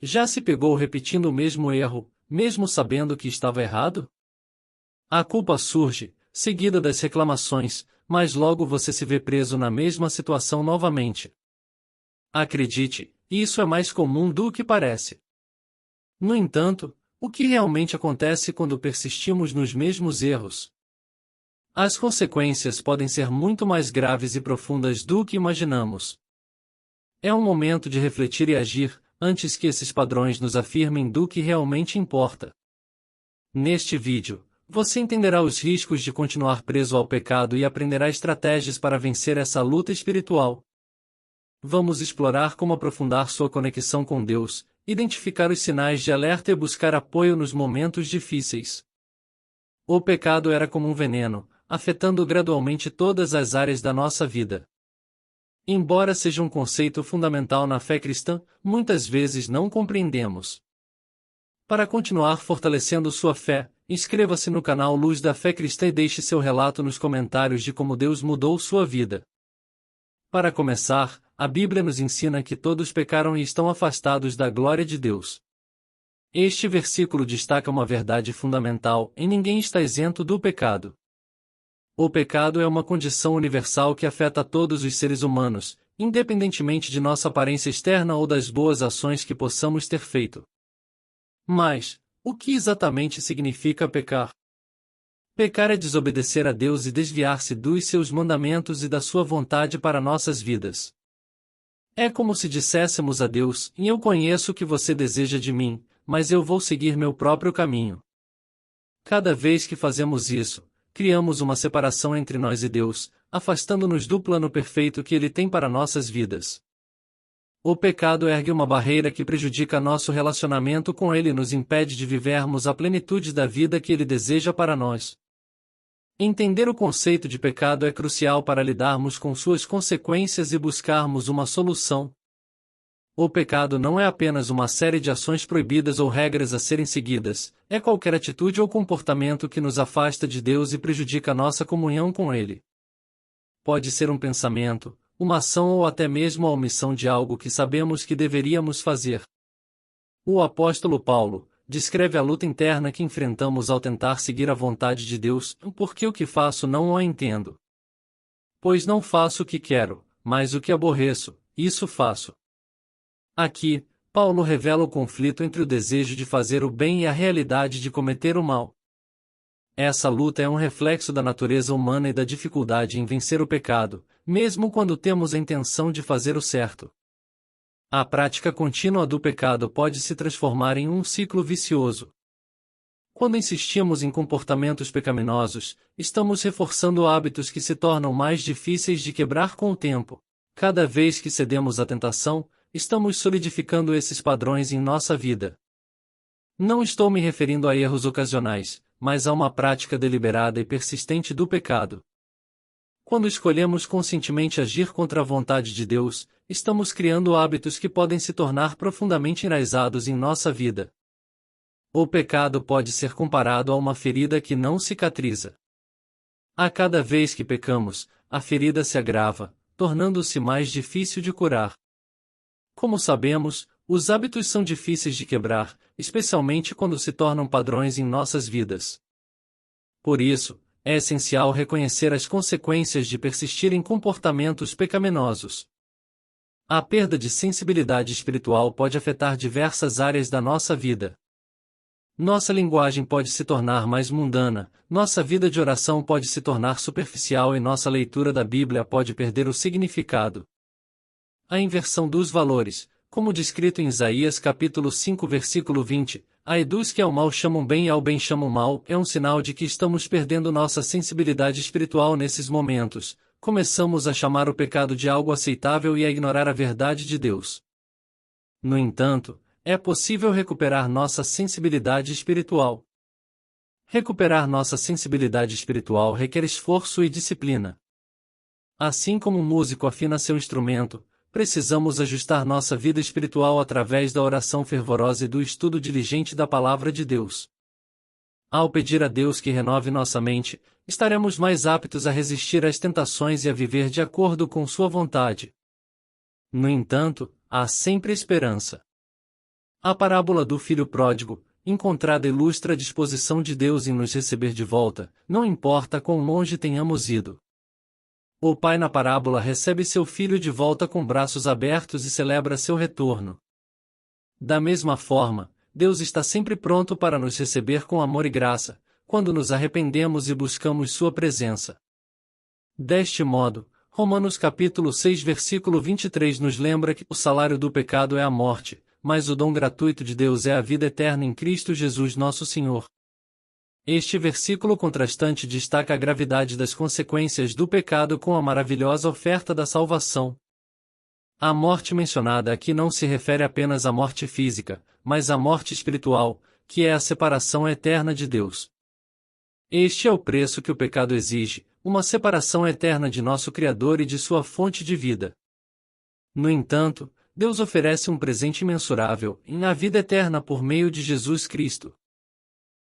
Já se pegou repetindo o mesmo erro, mesmo sabendo que estava errado? A culpa surge, seguida das reclamações, mas logo você se vê preso na mesma situação novamente. Acredite, isso é mais comum do que parece. No entanto, o que realmente acontece quando persistimos nos mesmos erros? As consequências podem ser muito mais graves e profundas do que imaginamos. É um momento de refletir e agir, antes que esses padrões nos afirmem do que realmente importa. Neste vídeo, você entenderá os riscos de continuar preso ao pecado e aprenderá estratégias para vencer essa luta espiritual. Vamos explorar como aprofundar sua conexão com Deus, identificar os sinais de alerta e buscar apoio nos momentos difíceis. O pecado era como um veneno, afetando gradualmente todas as áreas da nossa vida. Embora seja um conceito fundamental na fé cristã, muitas vezes não compreendemos. Para continuar fortalecendo sua fé, inscreva-se no canal Luz da Fé Cristã e deixe seu relato nos comentários de como Deus mudou sua vida. Para começar, a Bíblia nos ensina que todos pecaram e estão afastados da glória de Deus. Este versículo destaca uma verdade fundamental: e ninguém está isento do pecado. O pecado é uma condição universal que afeta todos os seres humanos, independentemente de nossa aparência externa ou das boas ações que possamos ter feito. Mas, o que exatamente significa pecar? Pecar é desobedecer a Deus e desviar-se dos seus mandamentos e da sua vontade para nossas vidas. É como se disséssemos a Deus: eu conheço o que você deseja de mim, mas eu vou seguir meu próprio caminho. Cada vez que fazemos isso, criamos uma separação entre nós e Deus, afastando-nos do plano perfeito que Ele tem para nossas vidas. O pecado ergue uma barreira que prejudica nosso relacionamento com Ele e nos impede de vivermos a plenitude da vida que Ele deseja para nós. Entender o conceito de pecado é crucial para lidarmos com suas consequências e buscarmos uma solução. O pecado não é apenas uma série de ações proibidas ou regras a serem seguidas, é qualquer atitude ou comportamento que nos afasta de Deus e prejudica nossa comunhão com Ele. Pode ser um pensamento, uma ação ou até mesmo a omissão de algo que sabemos que deveríamos fazer. O apóstolo Paulo descreve a luta interna que enfrentamos ao tentar seguir a vontade de Deus: porque o que faço não o entendo. Pois não faço o que quero, mas o que aborreço, isso faço. Aqui, Paulo revela o conflito entre o desejo de fazer o bem e a realidade de cometer o mal. Essa luta é um reflexo da natureza humana e da dificuldade em vencer o pecado, mesmo quando temos a intenção de fazer o certo. A prática contínua do pecado pode se transformar em um ciclo vicioso. Quando insistimos em comportamentos pecaminosos, estamos reforçando hábitos que se tornam mais difíceis de quebrar com o tempo. Cada vez que cedemos à tentação, estamos solidificando esses padrões em nossa vida. Não estou me referindo a erros ocasionais, mas a uma prática deliberada e persistente do pecado. Quando escolhemos conscientemente agir contra a vontade de Deus, estamos criando hábitos que podem se tornar profundamente enraizados em nossa vida. O pecado pode ser comparado a uma ferida que não cicatriza. A cada vez que pecamos, a ferida se agrava, tornando-se mais difícil de curar. Como sabemos, os hábitos são difíceis de quebrar, especialmente quando se tornam padrões em nossas vidas. Por isso, é essencial reconhecer as consequências de persistir em comportamentos pecaminosos. A perda de sensibilidade espiritual pode afetar diversas áreas da nossa vida. Nossa linguagem pode se tornar mais mundana, nossa vida de oração pode se tornar superficial e nossa leitura da Bíblia pode perder o significado. A inversão dos valores, como descrito em Isaías capítulo 5 versículo 20, ai dos que ao mal chamam bem e ao bem chamam mal, é um sinal de que estamos perdendo nossa sensibilidade espiritual nesses momentos. Começamos a chamar o pecado de algo aceitável e a ignorar a verdade de Deus. No entanto, é possível recuperar nossa sensibilidade espiritual. Recuperar nossa sensibilidade espiritual requer esforço e disciplina. Assim como um músico afina seu instrumento, precisamos ajustar nossa vida espiritual através da oração fervorosa e do estudo diligente da Palavra de Deus. Ao pedir a Deus que renove nossa mente, estaremos mais aptos a resistir às tentações e a viver de acordo com sua vontade. No entanto, há sempre esperança. A parábola do filho pródigo, encontrada, ilustra a disposição de Deus em nos receber de volta, não importa quão longe tenhamos ido. O pai na parábola recebe seu filho de volta com braços abertos e celebra seu retorno. Da mesma forma, Deus está sempre pronto para nos receber com amor e graça, quando nos arrependemos e buscamos sua presença. Deste modo, Romanos capítulo 6 versículo 23 nos lembra que o salário do pecado é a morte, mas o dom gratuito de Deus é a vida eterna em Cristo Jesus nosso Senhor. Este versículo contrastante destaca a gravidade das consequências do pecado com a maravilhosa oferta da salvação. A morte mencionada aqui não se refere apenas à morte física, mas à morte espiritual, que é a separação eterna de Deus. Este é o preço que o pecado exige, uma separação eterna de nosso Criador e de sua fonte de vida. No entanto, Deus oferece um presente imensurável, a vida eterna por meio de Jesus Cristo.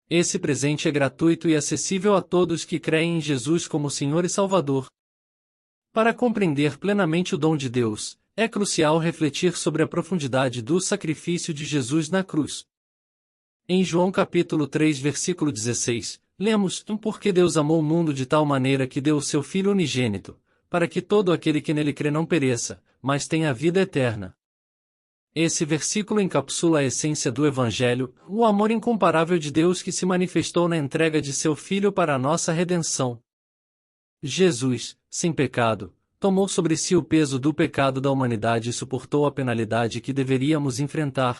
Esse presente é gratuito e acessível a todos que creem em Jesus como Senhor e Salvador. Para compreender plenamente o dom de Deus, é crucial refletir sobre a profundidade do sacrifício de Jesus na cruz. Em João capítulo 3 versículo 16, lemos: Porque Deus amou o mundo de tal maneira que deu o seu Filho unigênito, para que todo aquele que nele crê não pereça, mas tenha a vida eterna. Esse versículo encapsula a essência do Evangelho, o amor incomparável de Deus que se manifestou na entrega de seu Filho para a nossa redenção. Jesus, sem pecado, tomou sobre si o peso do pecado da humanidade e suportou a penalidade que deveríamos enfrentar.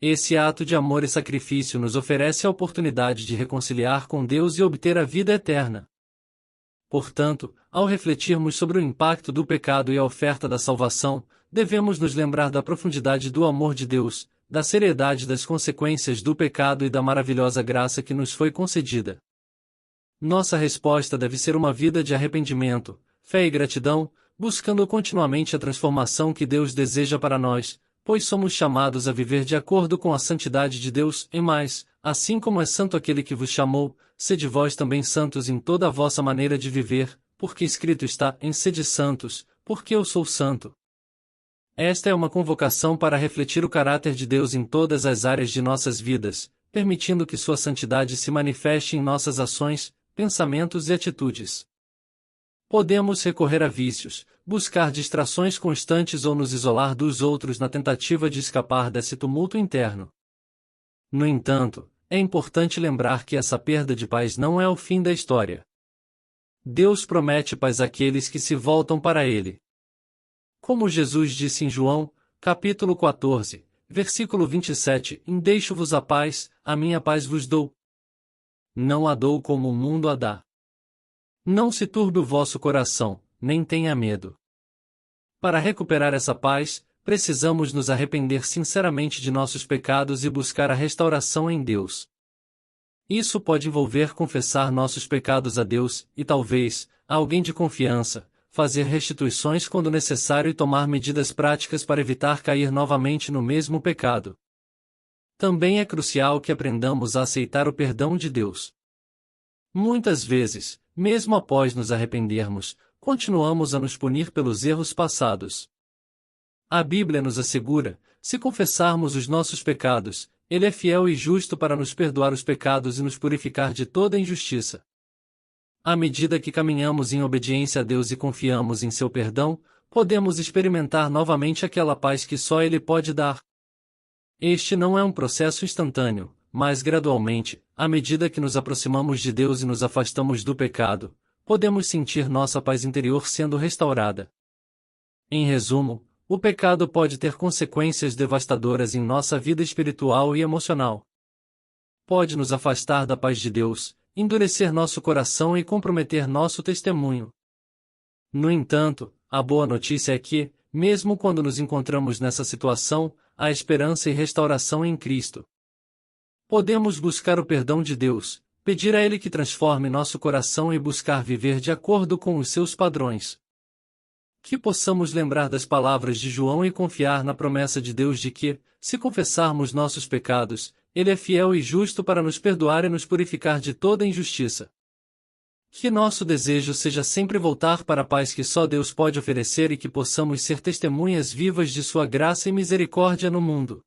Esse ato de amor e sacrifício nos oferece a oportunidade de reconciliar com Deus e obter a vida eterna. Portanto, ao refletirmos sobre o impacto do pecado e a oferta da salvação, devemos nos lembrar da profundidade do amor de Deus, da seriedade das consequências do pecado e da maravilhosa graça que nos foi concedida. Nossa resposta deve ser uma vida de arrependimento, fé e gratidão, buscando continuamente a transformação que Deus deseja para nós, pois somos chamados a viver de acordo com a santidade de Deus, e mais, assim como é santo aquele que vos chamou, sede vós também santos em toda a vossa maneira de viver, porque escrito está: sede santos, porque eu sou santo. Esta é uma convocação para refletir o caráter de Deus em todas as áreas de nossas vidas, permitindo que sua santidade se manifeste em nossas ações, pensamentos e atitudes. Podemos recorrer a vícios, buscar distrações constantes ou nos isolar dos outros na tentativa de escapar desse tumulto interno. No entanto, é importante lembrar que essa perda de paz não é o fim da história. Deus promete paz àqueles que se voltam para Ele. Como Jesus disse em João, capítulo 14, versículo 27, Deixo-vos a paz, a minha paz vos dou. Não a dou como o mundo a dá. Não se turbe o vosso coração, nem tenha medo. Para recuperar essa paz, precisamos nos arrepender sinceramente de nossos pecados e buscar a restauração em Deus. Isso pode envolver confessar nossos pecados a Deus e, talvez, a alguém de confiança, fazer restituições quando necessário e tomar medidas práticas para evitar cair novamente no mesmo pecado. Também é crucial que aprendamos a aceitar o perdão de Deus. Muitas vezes, mesmo após nos arrependermos, continuamos a nos punir pelos erros passados. A Bíblia nos assegura: se confessarmos os nossos pecados, Ele é fiel e justo para nos perdoar os pecados e nos purificar de toda injustiça. À medida que caminhamos em obediência a Deus e confiamos em seu perdão, podemos experimentar novamente aquela paz que só Ele pode dar. Este não é um processo instantâneo, mas gradualmente, à medida que nos aproximamos de Deus e nos afastamos do pecado, podemos sentir nossa paz interior sendo restaurada. Em resumo, o pecado pode ter consequências devastadoras em nossa vida espiritual e emocional. Pode nos afastar da paz de Deus, endurecer nosso coração e comprometer nosso testemunho. No entanto, a boa notícia é que, mesmo quando nos encontramos nessa situação, há esperança e restauração em Cristo. Podemos buscar o perdão de Deus, pedir a Ele que transforme nosso coração e buscar viver de acordo com os seus padrões. Que possamos lembrar das palavras de João e confiar na promessa de Deus de que, se confessarmos nossos pecados, Ele é fiel e justo para nos perdoar e nos purificar de toda injustiça. Que nosso desejo seja sempre voltar para a paz que só Deus pode oferecer e que possamos ser testemunhas vivas de sua graça e misericórdia no mundo.